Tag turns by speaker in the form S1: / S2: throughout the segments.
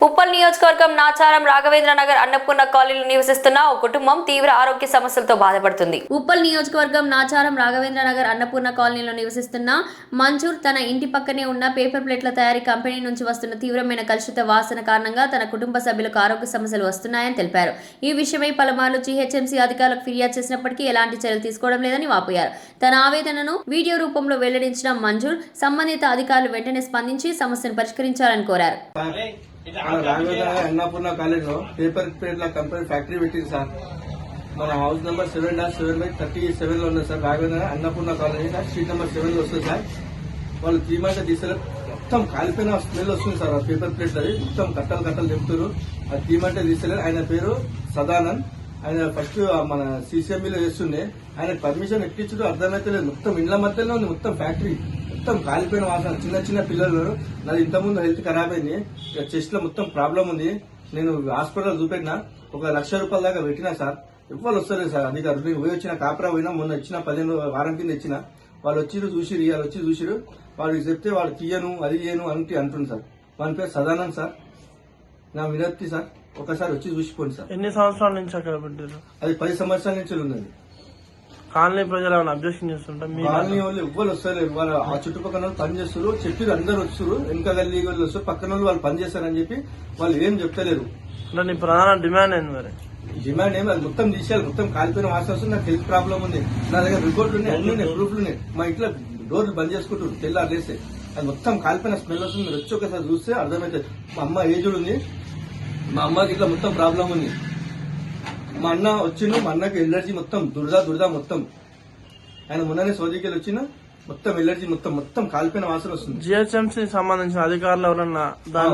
S1: ఉప్పల్ నియోజకవర్గం నాచారం రాఘవేంద్ర నగర్ అన్నపూర్ణ కాలనీలో నివసిస్తున్న ఓ కుటుంబం తీవ్ర ఆరోగ్య సమస్యలతో బాధపడుతుంది. ఉప్పల్ నియోజకవర్గం నాచారం రాఘవేంద్ర నగర్ అన్నపూర్ణ కాలనీలో నివసిస్తున్న మంజూర్ తన ఇంటి పక్కనే ఉన్న పేపర్ ప్లేట్ల తయారీ కంపెనీ నుంచి వస్తున్న తీవ్రమైన కలుషిత వాసన కారణంగా తన కుటుంబ సభ్యులకు ఆరోగ్య సమస్యలు వస్తున్నాయని తెలిపారు. ఈ విషయమై పలుమార్లు జీహెచ్ఎంసీ అధికారులకు ఫిర్యాదు చేసినప్పటికీ ఎలాంటి చర్యలు తీసుకోవడం లేదని వాపోయారు. తన ఆవేదనను వీడియో రూపంలో వెల్లడించిన మంజూర్ సంబంధిత అధికారులు వెంటనే స్పందించి సమస్యను పరిష్కరించాలని కోరారు.
S2: రాఘవేంద్ర అన్నపూర్ణ కాలేజ్లో పేపర్ ప్లేట్ల కంపెనీ ఫ్యాక్టరీ పెట్టింది సార్. మన హౌస్ నెంబర్ 7-7/37 లో ఉంది sir. Raghavendra Annapurna college street number 7 లో వస్తుంది సార్. వాళ్ళు 3 మంత్స్ తీసారు, మొత్తం కాలిపోయిన స్మెల్ వస్తుంది సార్. ఆ పేపర్ ప్లేట్స్ అది మొత్తం కట్టలు చెప్తారు. అది 3 మంత్స్ తీసలేరు. ఆయన పేరు సదానంద్. ఆయన ఫస్ట్ మన సిసిఎంబీలో చేస్తుండే. ఆయన పర్మిషన్ ఎక్కించడం అర్థమైతే లేదు. మొత్తం ఇండ్ల మధ్యలో ఉంది మొత్తం ఫ్యాక్టరీ. మొత్తం కాలిపోయిన వాసన. చిన్న పిల్లలు. నాది ఇంతకుముందు హెల్త్ ఖరాబ్ అయింది. చెస్ట్ లో మొత్తం ప్రాబ్లం ఉంది. నేను హాస్పిటల్ చూపెట్టినా, 1 లక్ష రూపాయల దాకా పెట్టినా సార్. ఎవ్వరు వస్తలేదు సార్ అధికారులు. నేను పోయి వచ్చిన కాపురా పోయినా, మొన్న వచ్చిన 15 వారం కింద ఇచ్చిన. వాళ్ళు చూసిరు, ఇవాళ చూసిరు. వాళ్ళకి చెప్తే వాళ్ళు తీయను అది చేయను అంటే అంటుంది సార్. వాళ్ళ పేరు సదానంద్ సార్. నా వినతి సార్, ఒకసారి వచ్చి చూసిపోండి సార్.
S3: ఎన్ని సంవత్సరాల నుంచి అక్కడ పెట్టారు?
S2: అది 10 సంవత్సరాల నుంచి ఉన్నది.
S3: కాలనీ ప్రజలు ఏమైనా అబ్జెక్షన్ చేస్తుంటారు?
S2: కాలనీ వాళ్ళు ఎవ్వరు వస్తలేరు. వాళ్ళు ఆ చుట్టుపక్కల వాళ్ళు పని చేస్తారు. చెప్పి అందరు వస్తారు. వెనక గల్లీ వాళ్ళు వస్తారు. పక్కన వాళ్ళు పని చేస్తారని చెప్పి వాళ్ళు ఏం చెప్తలేరు.
S3: అంటే నీ ప్రధాన డిమాండ్ ఏంది మరి?
S2: డిమాండ్ ఏమి, అది మొత్తం తీసేయాలి. మొత్తం కాలిపోయిన వాసన వస్తుంది. నాకు హెల్త్ ప్రాబ్లం ఉంది. నా దగ్గర రిపోర్ట్లు ఉన్నాయి, అన్ని ఉన్నాయి, ప్రూఫ్లు ఉన్నాయి. మా ఇంట్లో డోర్లు బంద్ చేసుకుంటారు తెల్లారు లేస్తే. అది మొత్తం కాలిపోయిన స్మెల్ వస్తుంది. మీరు వచ్చి ఒకసారి చూస్తే అర్థమవుతుంది. మా అమ్మ ఏజ్డ్ ఉంది. మా అమ్మకి ఇట్లా మొత్తం ప్రాబ్లం ఉంది. మా అన్న వచ్చిండు. మా అన్నకి ఎలర్జీ మొత్తం దురద మొత్తం. ఆయన మొన్ననే సౌదీకి వచ్చిన మొత్తం ఎలర్జీ మొత్తం కాలిపోయిన వాసన వస్తుంది.
S3: జిహెచ్ఎంసీ సంబంధించిన అధికారులు ఎవరన్నా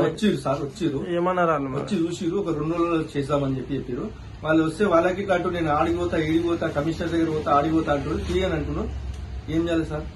S2: వచ్చిరు సార్. వచ్చిరు,
S3: ఏమన్నారు?
S2: వచ్చి చూసిరు. ఒక 2 రోజులు చేద్దామని చెప్పారు. వాళ్ళు వస్తే వాళ్ళకి అటు నేను ఆడిపోతా, ఈడిపోతా, కమిషనర్ దగ్గర పోతా, ఆడిపోతా అంటారు. తీయని అంటున్నారు. ఏం చేయాలి సార్?